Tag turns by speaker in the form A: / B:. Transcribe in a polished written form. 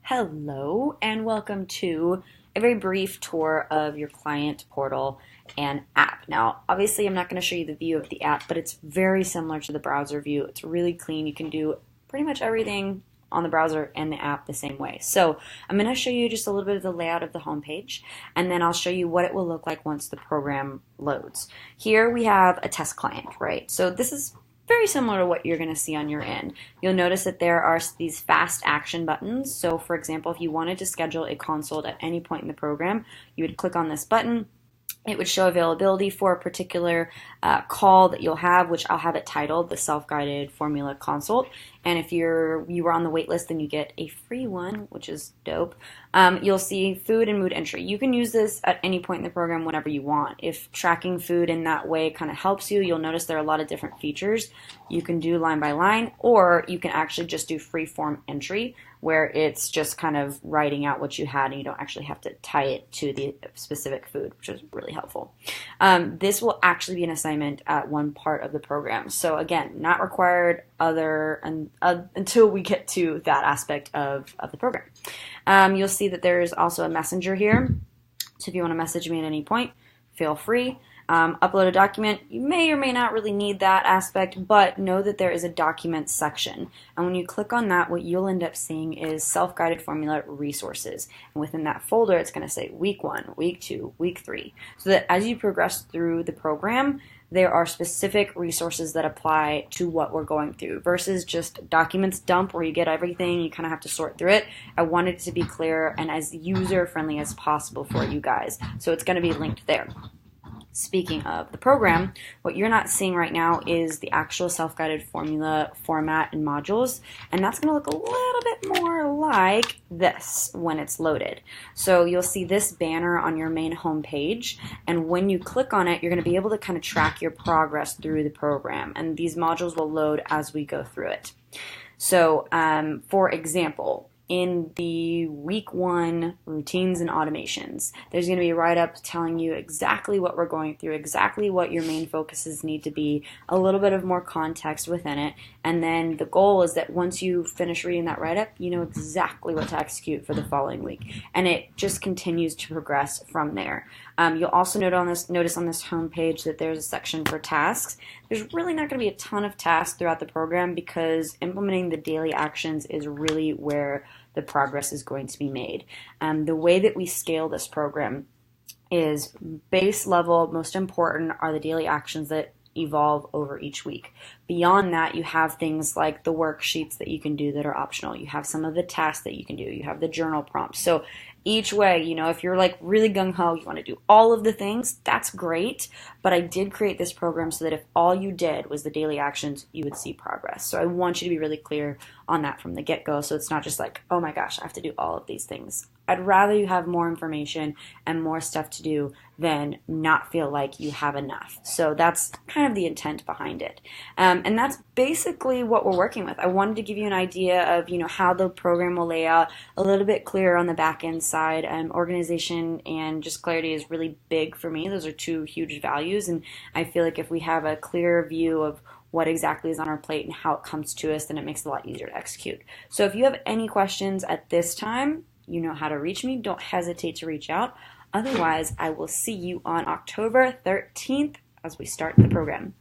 A: Hello and welcome to a very brief tour of your client portal and app. Now, obviously I'm not going to show you the view of the app, but it's very similar to the browser view. It's really clean. You can do pretty much everything on the browser and the app the same way. So I'm going to show you just a little bit of the layout of the homepage, and then I'll show you what it will look like once the program loads. Here we have a test client, right? So this is very similar to what you're going to see on your end. You'll notice that there are these fast action buttons. So for example, if you wanted to schedule a consult at any point in the program, you would click on this button. It would show availability for a particular call that you'll have, which I'll have it titled the Self-Guided Formula Consult. And if you were on the wait list, then you get a free one, which is dope. You'll see food and mood entry. You can use this at any point in the program whenever you want. If tracking food in that way kind of helps you, you'll notice there are a lot of different features. You can do line by line, or you can actually just do free form entry, where it's just kind of writing out what you had and you don't actually have to tie it to the specific food, which is really helpful. This will actually be an assignment at one part of the program. So again, not required until we get to that aspect of the program. You'll see that there's also a messenger here. So if you want to message me at any point, feel free. Upload a document. You may or may not really need that aspect, but know that there is a document section. And when you click on that, what you'll end up seeing is self-guided formula resources. And within that folder, it's going to say week 1, week 2, week 3. So that as you progress through the program, there are specific resources that apply to what we're going through versus just documents dump where you get everything, you kind of have to sort through it. I wanted it to be clear and as user-friendly as possible for you guys. So it's going to be linked there. Speaking of the program, what you're not seeing right now is the actual self-guided formula format and modules, and that's going to look a little bit more like this when it's loaded. So you'll see this banner on your main home page, and when you click on it, you're going to be able to kind of track your progress through the program, and these modules will load as we go through it. So for example, in the week 1 routines and automations, there's going to be a write-up telling you exactly what we're going through, exactly what your main focuses need to be, a little bit of more context within it, and then the goal is that once you finish reading that write-up, you know exactly what to execute for the following week, and it just continues to progress from there. You'll also notice on this homepage that there's a section for tasks. There's really not going to be a ton of tasks throughout the program because implementing the daily actions is really where the progress is going to be made. The way that we scale this program is base level, most important are the daily actions that evolve over each week. Beyond that, you have things like the worksheets that you can do that are optional. You have some of the tasks that you can do. You have the journal prompts. So each way, you know, if you're like really gung-ho, you want to do all of the things, that's great. But I did create this program so that if all you did was the daily actions, you would see progress. So I want you to be really clear on that from the get-go. So it's not just like, oh my gosh, I have to do all of these things. I'd rather you have more information and more stuff to do than not feel like you have enough. So that's kind of the intent behind it. And that's basically what we're working with. I wanted to give you an idea of, you know, how the program will lay out, a little bit clearer on the back end side. Organization and just clarity is really big for me. Those are two huge values, and I feel like if we have a clear view of what exactly is on our plate and how it comes to us, then it makes it a lot easier to execute. So if you have any questions at this time, you know how to reach me. Don't hesitate to reach out. Otherwise, I will see you on October 13th as we start the program.